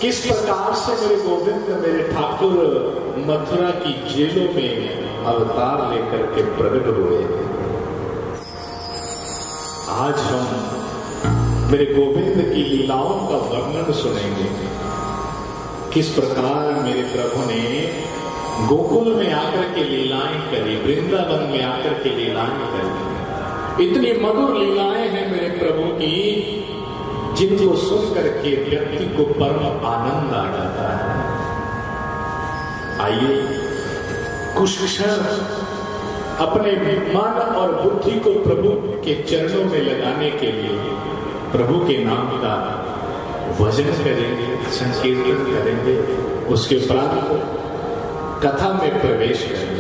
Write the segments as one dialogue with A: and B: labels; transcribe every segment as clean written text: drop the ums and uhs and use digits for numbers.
A: किस प्रकार से मेरे गोविंद मेरे ठाकुर मथुरा की जेलों में अवतार लेकर के प्रकट हुए। आज हम मेरे गोविंद की लीलाओं का वर्णन सुनेंगे। किस प्रकार मेरे प्रभु ने गोकुल में आकर के लीलाएं करी, वृंदावन में आकर के लीलाएं करी। इतनी मधुर लीलाएं हैं मेरे प्रभु की, जिनको सुन करके व्यक्ति को परम आनंद आ जाता है। आइए कुछ क्षण अपने मन और बुद्धि को प्रभु के चरणों में लगाने के लिए प्रभु के नाम का भजन करेंगे, संकीर्तन करेंगे। उसके उपरांत कथा में प्रवेश करेंगे।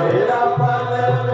B: मेरा पल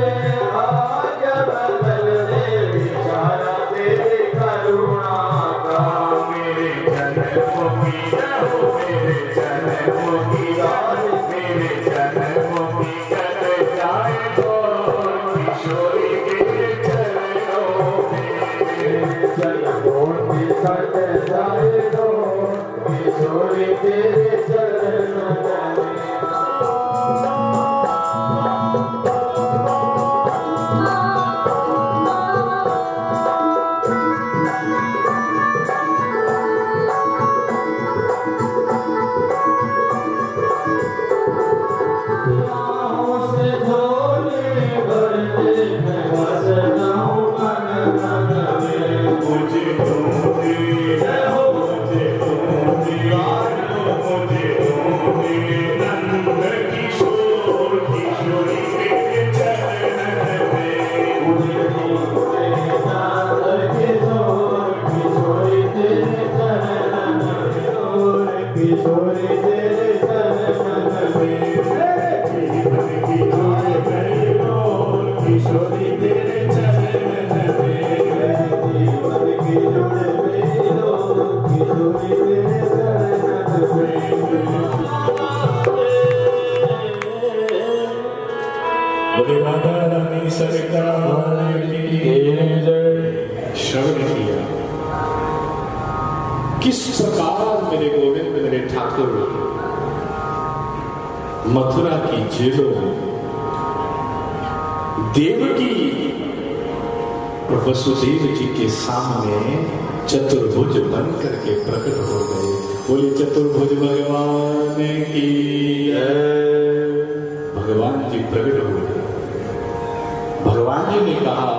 A: श्रवण किया किस प्रकार मेरे गोविंद मेरे ठाकुर मथुरा की जेलों में देवकी वसुदेव जी के सामने चतुर्भुज बन करके प्रकट हो गए। बोले चतुर्भुज भगवान की भगवान जी प्रकट हो गए। भगवान जी ने कहा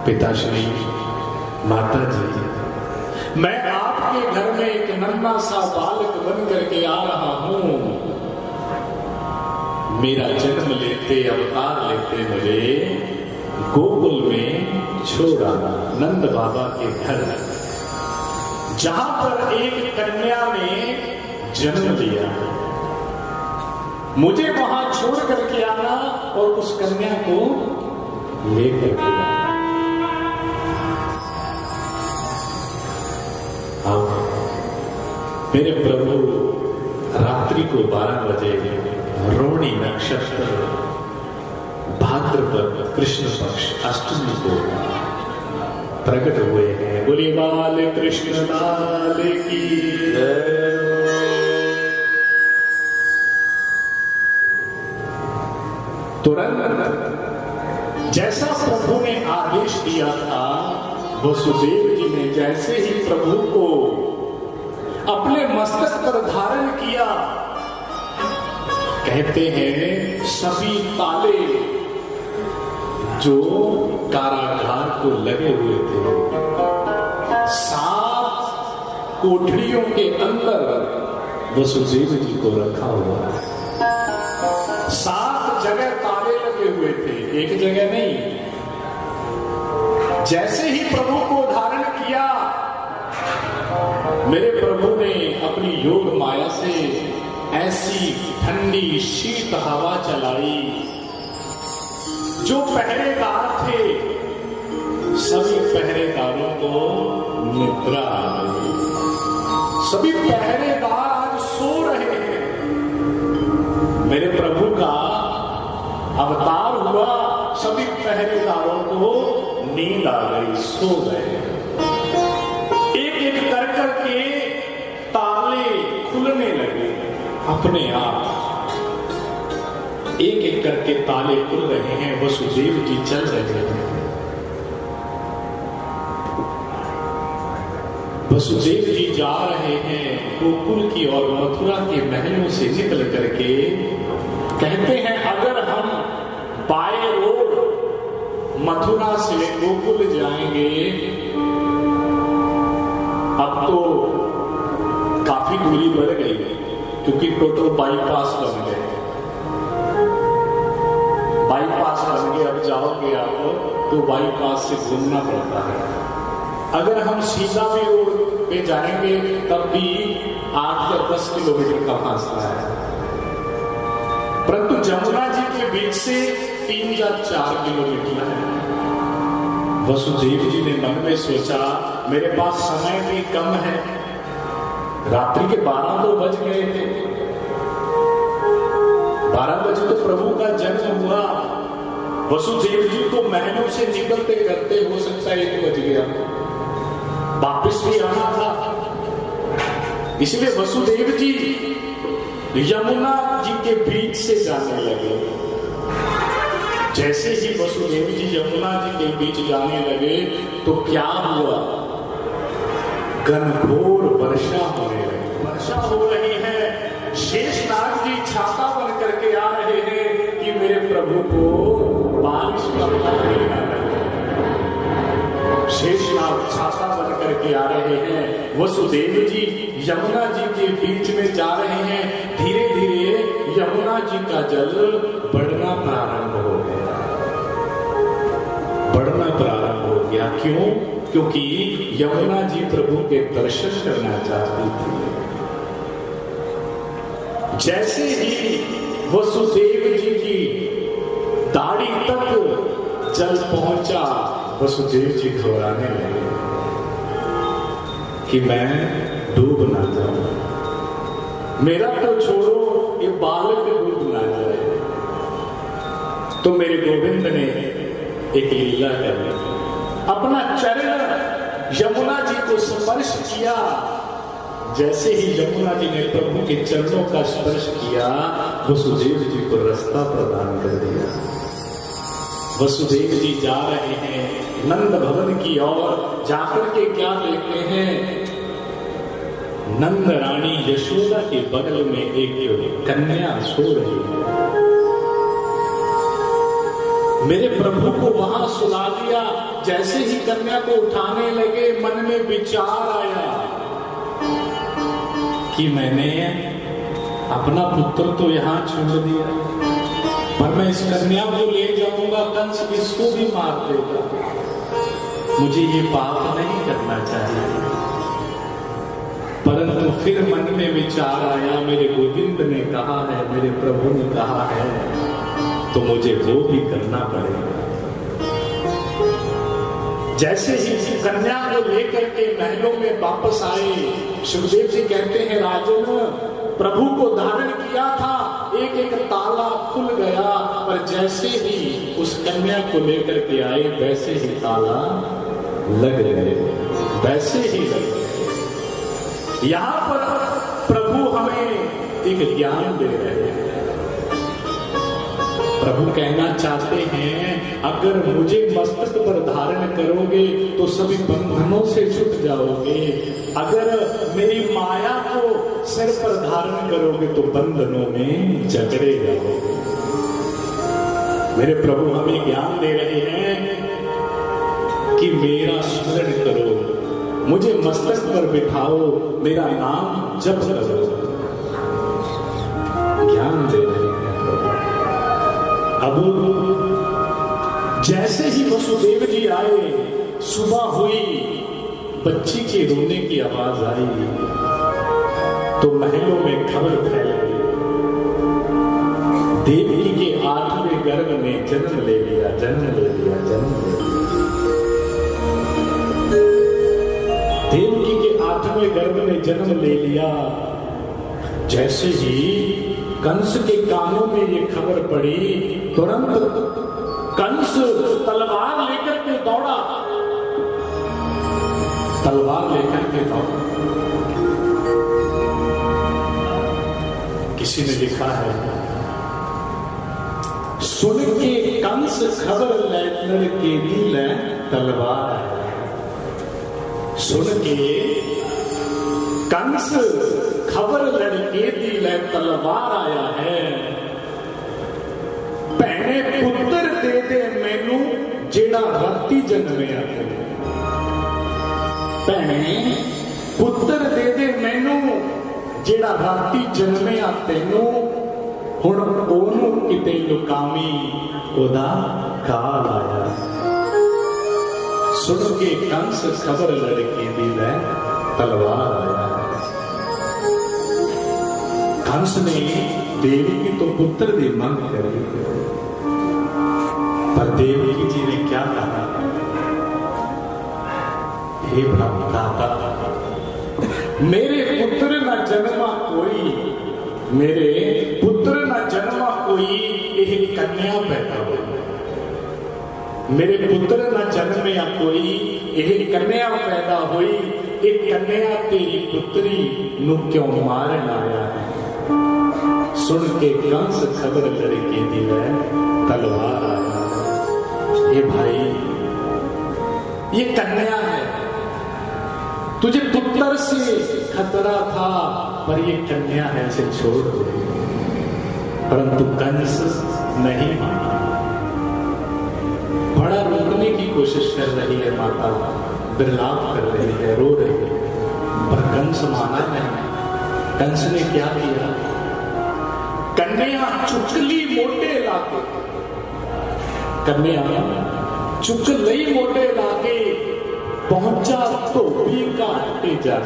A: पिताश्री माता जी मैं आपके घर में एक नन्हा सा बालक बन करके आ रहा हूं। मेरा जन्म लेते अवतार लेते मुझे गोकुल में छोड़ा नंद बाबा के घर, जहां पर एक कन्या ने जन्म लिया। मुझे वहां छोड़ करके आना और उस कन्या को लेकर के आना। मेरे प्रभु रात्रि को 12 बजे रोहिणी नक्षत्र भाद्रपद कृष्ण पक्ष अष्टमी को प्रकट हुए हैं। बोले बाल कृष्ण लाल की तुरंत जैसा प्रभु ने आदेश दिया था, वसुदेव जी ने जैसे ही प्रभु को अपने मस्तक पर धारण किया, कहते हैं सभी ताले जो कारागार को लगे हुए थे, 7 कोठरियों के अंदर वसुदेव जी को रखा हुआ। 7 जगह ताले लगे हुए थे, एक जगह नहीं। जैसे ही प्रभु को धारण किया, मेरे प्रभु ने अपनी योग माया से ऐसी ठंडी शीत हवा चलाई, जो पहरेदार थे सभी पहरेदारों को निद्रा आ गई। सभी पहरेदार आज सो रहे हैं। मेरे प्रभु का अवतार हुआ, सभी पहरेदारों को नींद आ गई, सो गए। एक एक कर करके ताले खुलने लगे अपने आप। एक एक करके ताले खुल रहे हैं, वसुदेव जी चल रहे हैं। वसुदेव जी जा रहे हैं गोकुल की और मथुरा के महलों से निकल करके। कहते हैं अगर हम बाय रोड मथुरा से गोकुल जाएंगे, अब तो काफी दूरी बढ़ गई क्योंकि टोटल बाईपास बन गए। बाईपास बन गए, अब जाओगे आप तो बाईपास से घूमना पड़ता है। अगर हम सीधा भी रोड पे जाएंगे तब भी 8 या 10 किलोमीटर का फासला है, परंतु जमुना जी के बीच से 3 या 4 किलोमीटर है। वसुदेव जी ने मन में सोचा मेरे पास समय भी कम है, रात्रि के 12 तो बज गए थे। 12 बजे तो प्रभु का जन्म हुआ, वसुदेव जी को महलों से निकलते करते हो सकता है 1 बज गया, वापिस भी आना था। इसलिए वसुदेव जी यमुना जी के बीच से जाने लगे। जैसे ही वसुदेव जी यमुना जी के बीच जाने लगे तो क्या हुआ, घनघोर वर्षा होने लगी। वर्षा हो रही है, शेषनाग जी छाता बन करके आ रहे हैं कि मेरे प्रभु को बारिश का पानी न लगे। शेषनाग छाता बन करके आ रहे हैं, वसुदेव जी यमुना जी के बीच में जा रहे हैं। धीरे धीरे यमुना जी का जल बढ़ना प्रारंभ हो गया, बढ़ना प्रारंभ हो गया। क्यों? क्योंकि यमुना जी प्रभु के दर्शन करना चाहती थी। जैसे ही वसुदेव जी की दाढ़ी तक जल पहुंचा, वसुदेव जी घबराने लगे कि मैं डूब ना जाऊं, मेरा तो छोड़ो ये बालक डूब ना जाए। तो मेरे गोविंद ने एक लीला कर अपना चरण यमुना जी को स्पर्श किया। जैसे ही यमुना जी ने प्रभु के चरणों का स्पर्श किया, वसुदेव जी को रास्ता प्रदान कर दिया। वसुदेव जी जा रहे हैं नंद भवन की ओर। जाकर के क्या देखते हैं, नंद रानी यशोदा के बगल में एक कन्या सो रही है। मेरे प्रभु को वहां सुला दिया। जैसे ही कन्या को उठाने लगे, मन में विचार आया कि मैंने अपना पुत्र तो यहां छोड़ दिया, पर मैं इस कन्या को ले जाऊंगा, कंस इसको भी मार देगा। मुझे ये पाप नहीं करना चाहिए। परंतु फिर मन में विचार आया, मेरे गोविंद ने कहा है, मेरे प्रभु ने कहा है, तो मुझे वो भी करना पड़ेगा। जैसे ही कन्या को लेकर के महलों में वापस आए, सुखदेव जी कहते हैं, राजन प्रभु को धारण किया था, एक एक ताला खुल गया, पर जैसे ही उस कन्या को लेकर के आए, वैसे ही ताला लग गए, वैसे ही लग गए। यहां पर प्रभु हमें एक ज्ञान दे रहे हैं। प्रभु कहना चाहते हैं, अगर मुझे मस्तक पर धारण करोगे तो सभी बंधनों से छूट जाओगे। अगर मेरी माया को सिर पर धारण करोगे तो बंधनों में जकड़े जाओगे। मेरे प्रभु हमें ज्ञान दे रहे हैं कि मेरा स्मरण करो, मुझे मस्तक पर बिठाओ, मेरा नाम जप करो। ज्ञान दे रहे हैं प्रभु। अब जैसे ही वसुदेव जी आए, सुबह हुई, बच्ची के रोने की आवाज आई, तो महलों में खबर फैल गई, देवी के 8वें गर्भ ने जन्म ले लिया, जन्म ले लिया, जन्म ले लिया। देवकी के 8वें गर्भ ने जन्म ले लिया। जैसे ही कंस के कानों में ये खबर पड़ी, तुरंत कंस तलवार लेकर के दौड़ा, तलवार लेकर के दौड़ा। किसी ने लिखा है, सुन के कंस खबर लैटनर के दिल तलवार है। सुन के कंस खबर लड़के दिल तलवार आया है। भैने पुत्र दे दे मैनू जेड़ा राती जन्मिया है। भैने पुत्र दे दे मैनू जेड़ा राती जन्मिया तेनू, हुण ओनू किते लुकामी ओदा काल आया। सुन के कंस खबर लड़के दिल तलवार आया। कंस ने देवी की तो पुत्र दी मांग करी, पर देवी जी ने क्या कहा, हे ब्रह्मदाता, मेरे पुत्र न जन्मा कोई, मेरे पुत्र न जन्मा कोई, यह कन्या पैदा हुई। मेरे पुत्र न जन्मिया कोई, यह कन्या पैदा हुई, एक कन्या तेरी पुत्री नु क्यों मारन आया है। सुन के कंस खबर लड़के दी वै तलवार आया। ये भाई ये कन्या है, तुझे पुत्र से खतरा था पर ये कन्या है, इसे छोड़ दे। परंतु कंस नहीं माना, बड़ा रोकने की कोशिश कर रही है माता, विलाप कर रही है, रो रही है, पर कंस माना नहीं। कंस ने क्या किया, कन्या चुकली मोटे लाके, कन्या चुकली मोटे लाके पहुंचा तो भी काटते जा।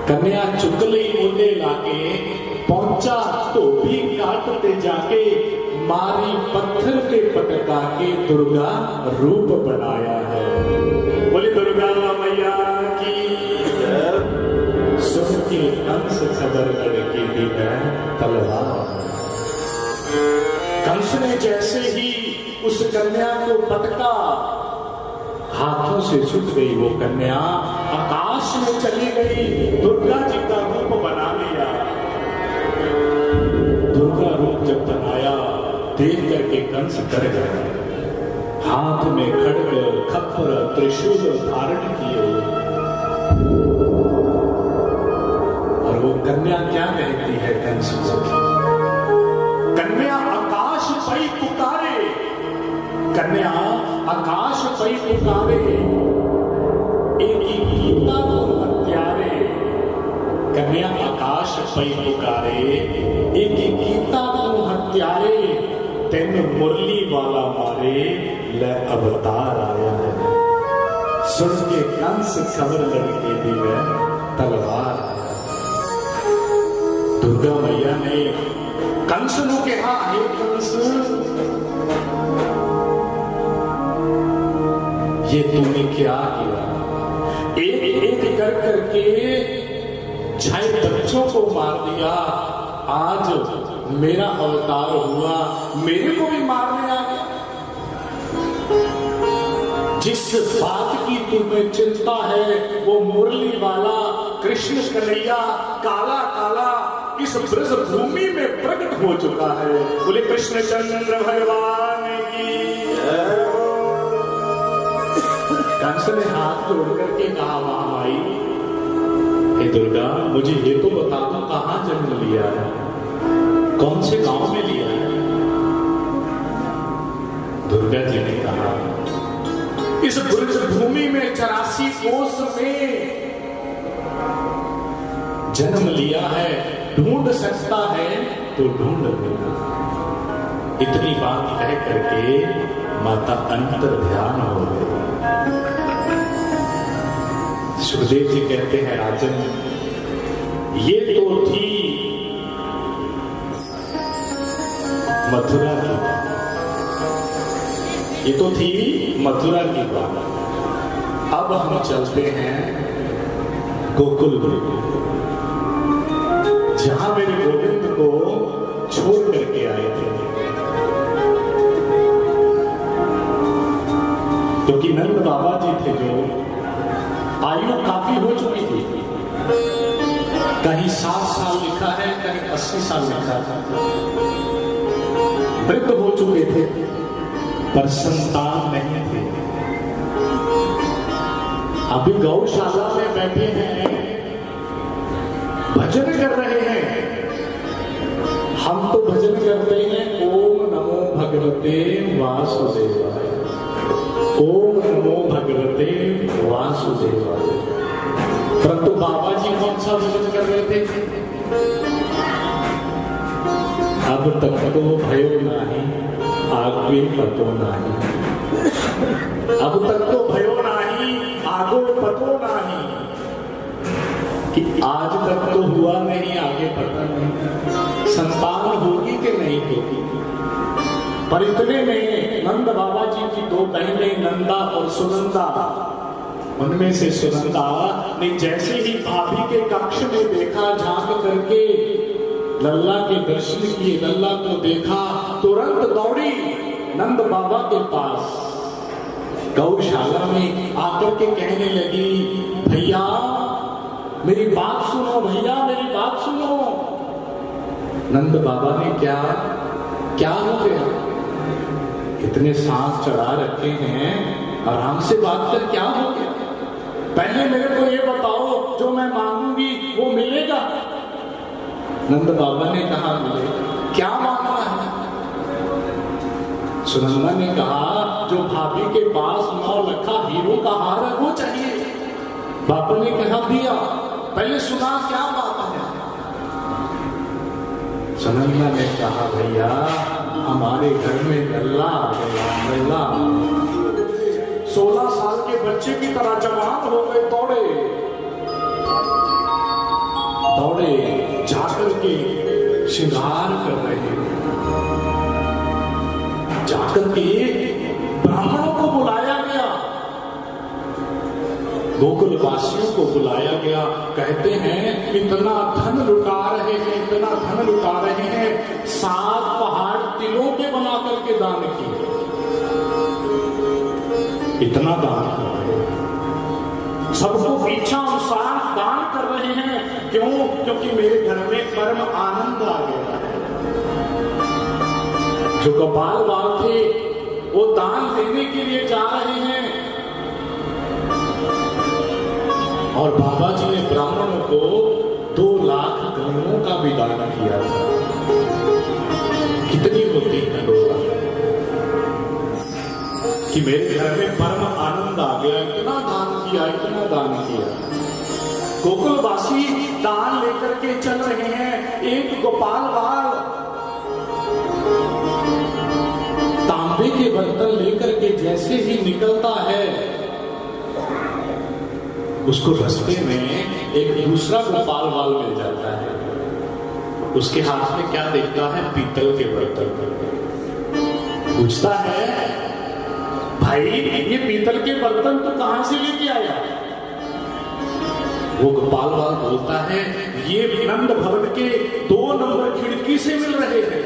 A: कन्या चुकली मोटे लाके पहुंचा तो भी काटते जाके, मारी पत्थर पे पटका के दुर्गा रूप बनाया है। बोले दुर्गा मैया की। सुन के कंस खबर लड़के दी वै तलवार। कंस ने जैसे ही उस कन्या को पटका, हाथों से छूट गई वो कन्या, आकाश में चली गई, दुर्गा जी का रूप बना लिया। दुर्गा रूप जब बनाया देख करके कंस डर गया, हाथ में खड्ग खप्पर त्रिशूल धारण किए हुए। और वो कन्या क्या कहती है कंस को, कन्या आकाश पई पुकारे, कन्या आकाश पई पुकारे, एक ही गीता को हत्यारे। कन्या आकाश पई पुकारे, एक ही गीता को हत्यारे, तेन मुरली वाला मारे, ले अवतार आया है। सुन के कंस खबर लड़के दी वै तलवार। दुर्गा मैया ने कंस नु कहा, हे कंस ये तूने क्या किया, एक एक कर करके 6 बच्चों को मार दिया, आज मेरा अवतार हुआ, मेरे को भी मारने आ गया। जिस बात की तुम्हें चिंता है वो मुरली वाला कृष्ण कन्हैया काला काला इस ब्रज भूमि में प्रकट हो चुका है। बोले कृष्ण चंद्र भगवान की। कंस ने हाथ जोड़ करके कहा, वहां आई, हे दुर्गा मुझे ये तो बता दो कहां जन्म लिया है, कौन से गांव में लिया है। दुर्गा जी ने कहा, इस ब्रज भूमि में 84 कोस में जन्म लिया है, ढूंढ सकता है तो ढूंढ लेना। इतनी बात कह करके माता अंतर ध्यान हो गई। सुखदेव जी कहते हैं, राजन ये तो थी मथुरा की बात, ये तो थी मथुरा की बात। अब हम चलते हैं गोकुल में, जहां मेरे गोविंद को छोड़ करके आए थे। क्योंकि नंद बाबा जी थे जो आयु काफी हो चुकी थी, कहीं 60 साल लिखा है, कहीं 80 साल लिखा था, वृद्ध हो चुके थे पर संतान नहीं थे। अभी गौशाला में बैठे हैं, भजन कर रहे हैं। हम तो भजन करते हैं ओम नमो भगवते वासुदेवाय, ओम नमो भगवते वासुदेवाय। परंतु बाबा जी कौन सा भजन कर रहे थे, अब तक तो भयो नाही आगे पतो नाही, अब तक तो भयो नाही आगो पतो नाही, कि आज तक तो हुआ नहीं आगे पता नहीं, संतान होगी कि नहीं होगी। पर इतने में नंद बाबा जी की 2 बहनें नंदा और सुनंदा, उनमें से सुनंदा ने जैसे ही भाभी के कक्ष में देखा, झांक करके लल्ला के दर्शन किए, लल्ला को देखा, तुरंत दौड़ी नंद बाबा के पास गौशाला में आकर के कहने लगी, भैया मेरी बात सुनो, भैया मेरी बात सुनो। नंद बाबा ने क्या हो गया? कितने सांस चढ़ा रखे हैं, आराम से बात कर, क्या हो गया? पहले मेरे को ये बताओ, जो मैं मांगूंगी वो मिलेगा? नंद बाबा ने कहा मिलेगा। क्या मांगना है? सुनंदा ने कहा, जो भाभी के पास 9 लखा हीरो का हार है वो चाहिए। बाबा ने कहा दिया, पहले सुना क्या बात है? सुनंदा ने कहा, भैया हमारे घर में गल्ला आ गया, 16 साल के बच्चे की तरह जवान हो गए, दौड़े जाकर के श्रृंगार कर रहे हैं, जाकर के ब्राह्मणों को बुलाया गया, गोकुल वासियों को बुलाया गया। कहते हैं इतना धन लुटा रहे हैं, इतना धन लुटा रहे हैं, 7 पहाड़ तिलों के बना करके दान किए। इतना दान कर रहे हैं, सबको इच्छा अनुसार दान कर रहे हैं। क्यों? क्योंकि मेरे घर में परम आनंद आ गया है। जो गोपाल बाल थे वो दान देने के लिए जा रहे हैं, और बाबा जी ने ब्राह्मणों को 2 लाख गणों का भी दान किया था। कितनी होती है 2 लाख? कि मेरे घर में परम आनंद आ गया, इतना दान किया, इतना दान किया। गोकुलवासी दान लेकर के चल रहे हैं। एक गोपाल बाल तांबे के बर्तन लेकर के जैसे ही निकलता है, उसको रास्ते में एक दूसरा गोपाल बाल मिल जाता है। उसके हाथ में क्या देखता है? पीतल के बर्तन। पूछता है, भाई ये पीतल के बर्तन तो कहां से लेके आया? वो गोपाल बाल बोलता है, ये नंद भवन के 2 नंबर खिड़की से मिल रहे हैं।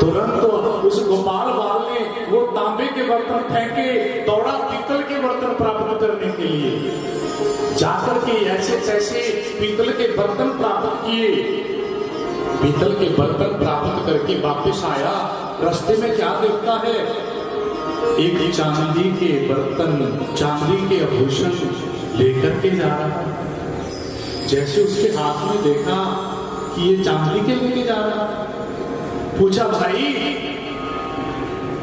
A: तुरंत उस गोपाल बाल ने वो तांबे के बर्तन फेंके, दौड़ा पीतल के बर्तन प्राप्त करने के लिए। जाकर के ऐसे तैसे पीतल के बर्तन प्राप्त किए। पीतल के बर्तन प्राप्त करके वापस आया। रास्ते में क्या देखता है? एक चांदी के बर्तन, चांदी के आभूषण लेकर के जा रहा है। जैसे उसके हाथ में देखा कि ये चांदी के लेके जा रहा है, पूछा, भाई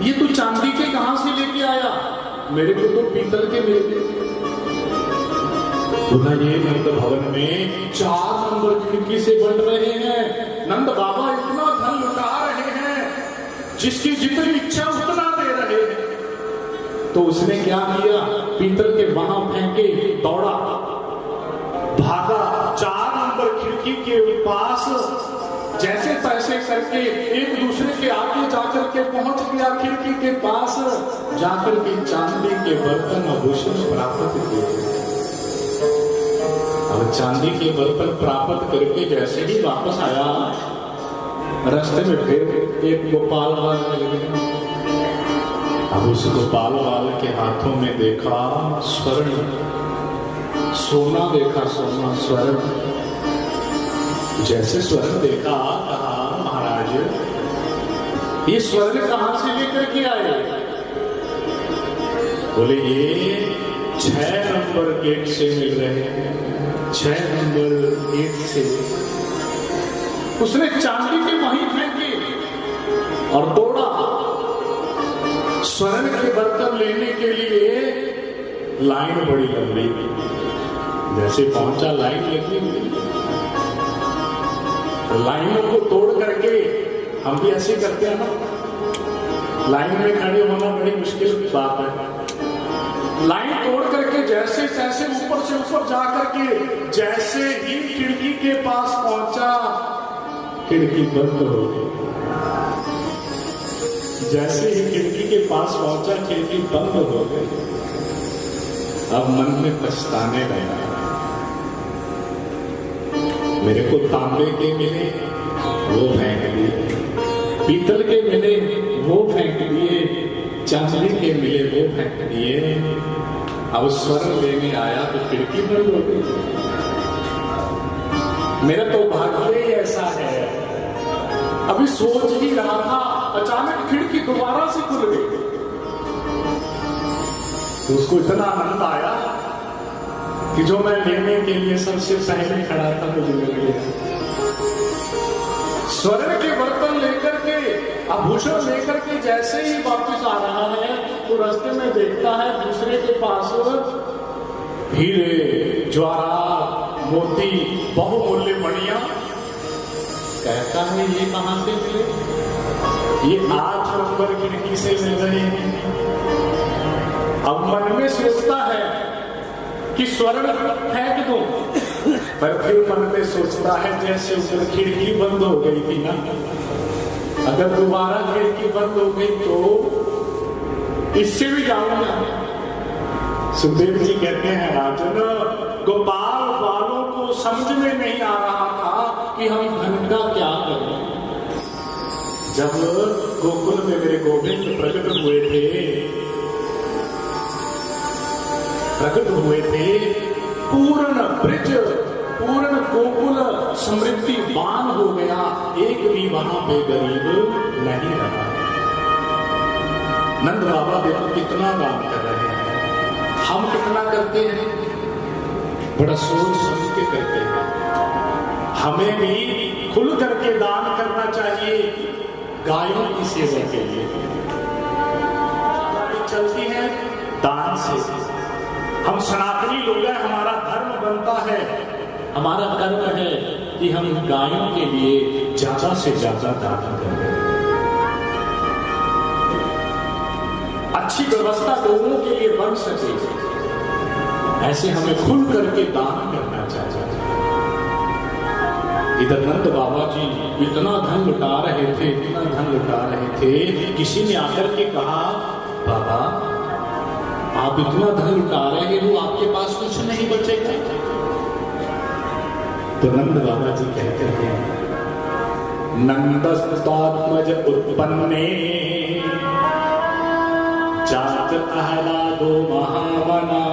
A: ये तू चांदी के कहां से लेके आया? मेरे को तो पीतल के मिल गए। बोला, ये नंद भवन में 4 नंबर खिड़की से बन रहे हैं। नंद बाबा इतना धन लुटा रहे हैं, जिसकी जितनी इच्छा उतना दे रहे हैं। तो उसने क्या किया? पीतल के वहां फेंके, दौड़ा, भागा 4 नंबर खिड़की के पास, जैसे तैसे करके एक दूसरे के आगे जाकर के पहुंच गया। खिड़की के पास जाकर के चांदी के बर्तन आभूषण प्राप्त किए। और चांदी के बर्तन प्राप्त करके जैसे ही वापस आया, रास्ते में फिर एक गोपाल बाल मिल गया। अब उस गोपाल बाल के हाथों में देखा स्वर्ण, सोना देखा, सोना स्वर्ण। जैसे स्वर्ण देखा, कहा, महाराज ये स्वर्ण कहां से लेकर के आए? बोले, ये 6 नंबर गेट से मिल रहे हैं, 6 नंबर गेट से। उसने चांदी के वहीं फेंके और दौड़ा स्वर्ण के बर्तन लेने के लिए। लाइन बड़ी लंबी, जैसे पहुंचा लाइन लगी। लाइनों को तोड़ करके, हम भी ऐसे करते हैं ना, लाइन में खड़े होना बड़ी मुश्किल बात है। लाइन तोड़ करके जैसे तैसे ऊपर से ऊपर जा करके जैसे ही खिड़की के पास पहुंचा, खिड़की बंद हो गई। जैसे ही खिड़की के पास पहुंचा, खिड़की बंद हो गई। अब मन में पछताने लगा, मेरे को तांबे के मिले वो फेंक दिए, पीतल के मिले वो फेंक दिए, चांदी के मिले वो फेंक दिए। अब स्वर्ण लेने आया तो खिड़की बंद हो गई। मेरा तो भाग्य ही ऐसा है, अभी सोच ही रहा था, अचानक खिड़की दोबारा से खुल गई। तो उसको इतना आनंद आया कि जो मैं लेने के लिए सबसे पहले खड़ा था मुझे मिल गया। स्वर्ण के बर्तन लेकर के, आभूषण लेकर के जैसे ही वापस आ रहा है तो रास्ते में देखता है दूसरे के पास हीरे, ज्वारात, मोती, बहुमूल्य मणियां। कहता है ये कहां से मिले? ये 8 नंबर खिड़की से मिल रहे हैं। अब मन में सोचता है कि स्वर्ण फेंक दूं, पर फिर मन में सोचता है जैसे उधर खिड़की बंद हो गई थी ना, अगर दोबारा खिड़की बंद हो गई तो इससे भी जाऊंगा। सुखदेव जी कहते हैं राजन, गोपाल बालों को समझ में नहीं आ रहा था कि हम धन का क्या करें। जब गोकुल में मेरे गोविंद प्रकट हुए थे, पूर्ण ब्रिज, पूर्ण गोकुल समृद्धिवान हो गया, एक भी वहां पे गरीब नहीं रहा। नंद बाबा देखो कितना दान कर रहे हैं, हम कितना करते हैं? बड़ा सोच समझ के करते हैं। हमें भी खुल करके दान करना चाहिए गायों की सेवा के लिए। गाड़ी चलती है दान से। हम सनातनी लोग हैं, हमारा धर्म बनता है, हमारा कर्म है कि हम गायों के लिए ज्यादा से ज्यादा दान करें। अच्छी व्यवस्था लोगों के लिए बन सके, ऐसे हमें खुल करके दान करना चाहिए। इधर नंद बाबा जी इतना धन लुटा रहे थे, इतना धन लुटा रहे थे, किसी ने आकर के कहा, बाबा आप इतना धन लुटा रहे हो, आपके पास कुछ नहीं बचेगा। तो नंद बाबा जी कहते हैं, नंदस्तात्मज उत्पन्ने जात अहलादो महावना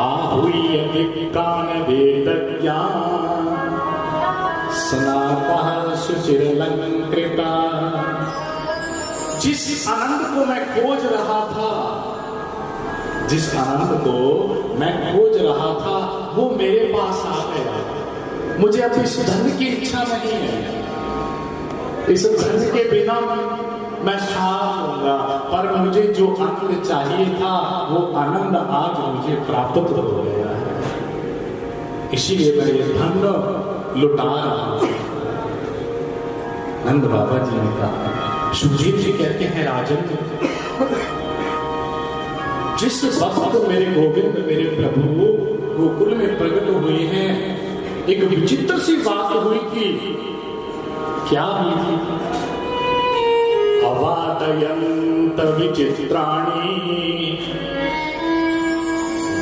A: आहूय विकान वेदज्ञा सनातः सुचिरलंकृता। जिस आनंद को मैं खोज रहा था, जिस आनंद को मैं खोज रहा था, वो मेरे पास आ गया। मुझे अब इस धन की इच्छा नहीं है, इस धन के बिना मैं शांत होऊंगा, पर मुझे जो आनंद चाहिए था वो आनंद आज मुझे प्राप्त हो गया है, इसीलिए मैं ये धन लुटा रहा हूं। नंद बाबा जी ने कहा, सुखदेव जी कहते हैं राजन, जिस वक्त मेरे गोविंद, मेरे प्रभु गोकुल में प्रकट हुए हैं, एक विचित्र सी बात हुई थी। क्या हुई थी? अवादयंत विचित्राणि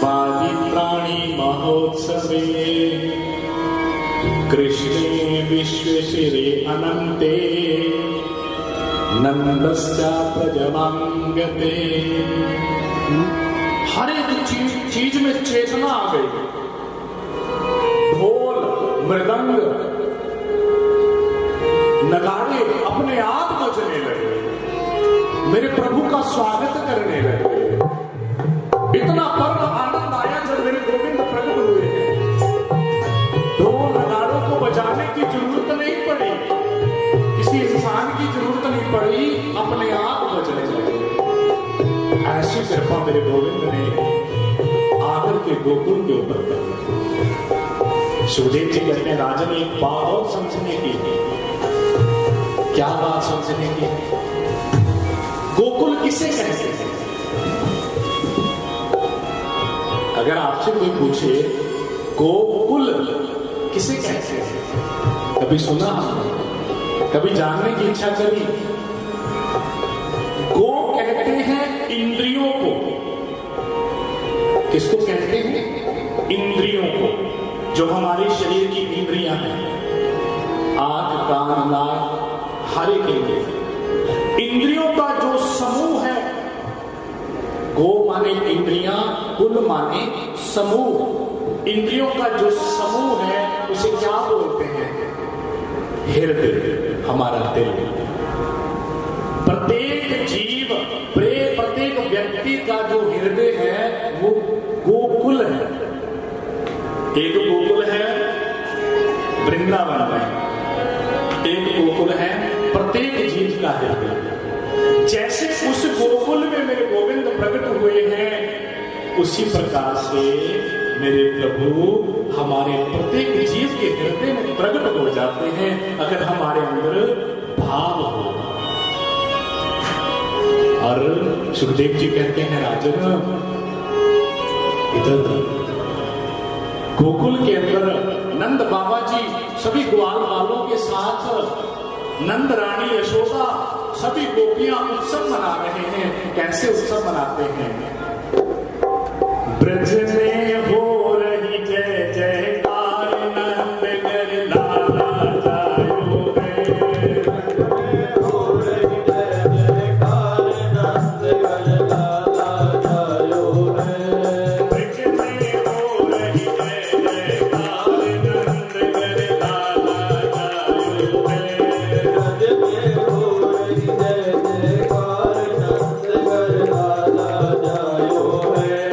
A: वादित्राणि महोत्सवे कृष्णे विश्वेश्वरे अनंते नंदस्या प्रजमांगते। हर एक चीज में चेतना आ गई। ढोल, मृदंग, नगाड़े अपने आप बजने लगे, मेरे प्रभु का स्वागत करने लगे। इतना पर्व आनंद आया जब मेरे गोविंद प्रकट हुए हैं। ढोल नगाड़ों को बजाने की जरूरत नहीं पड़ी, किसी इंसान की जरूरत नहीं पड़ी, अपने आप बजने लगे। ऐसी कृपा मेरे गोविंद ने आकर के गोकुल के ऊपर कर। सुखदेव जी कहते हैं, राजन एक बात और समझने की। क्या बात समझने की? गोकुल किसे कहते हैं? अगर आपसे कोई पूछे गोकुल किसे कहते हैं, कभी सुना, कभी जानने की इच्छा करी? गो कहते हैं इंद्रियों को। किसको कहते हैं? इंद्रियों को, जो हमारे शरीर की इंद्रियां हैं, आंख, कान, नाक, हर एक इंद्रिय। माने इंद्रियां, कुल माने समूह। इंद्रियों का जो समूह है उसे क्या बोलते हैं? हृदय, हमारा दिल। प्रत्येक जीव, प्रत्येक व्यक्ति का जो हृदय है वो गोकुल है। एक गोकुल है वृंदावन में, एक गोकुल है प्रत्येक जीव का हृदय। जैसे उस गोकुल में मेरे गोविंद प्रकट हुए हैं, उसी प्रकार से मेरे प्रभु हमारे प्रत्येक जीव के हृदय में प्रकट हो जाते हैं, अगर हमारे अंदर भाव हो। और सुखदेव जी कहते हैं, राजन इधर गोकुल के अंदर नंद बाबा जी सभी ग्वाल वालों के साथ, नंद रानी यशोदा सभी गोपियां उत्सव मना रहे हैं। कैसे उत्सव मनाते हैं? ब्रज में हो रही जय जयकार, नंद कर लाला जायो रे। हो रही जय जयकार, नंद कर लाला जायो रे। ब्रज में हो रही जय जयकार, नंद कर लाला जायो रे। ब्रज में हो रही जय जयकार, नंद कर लाला जायो रे।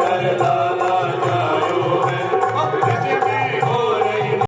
B: कर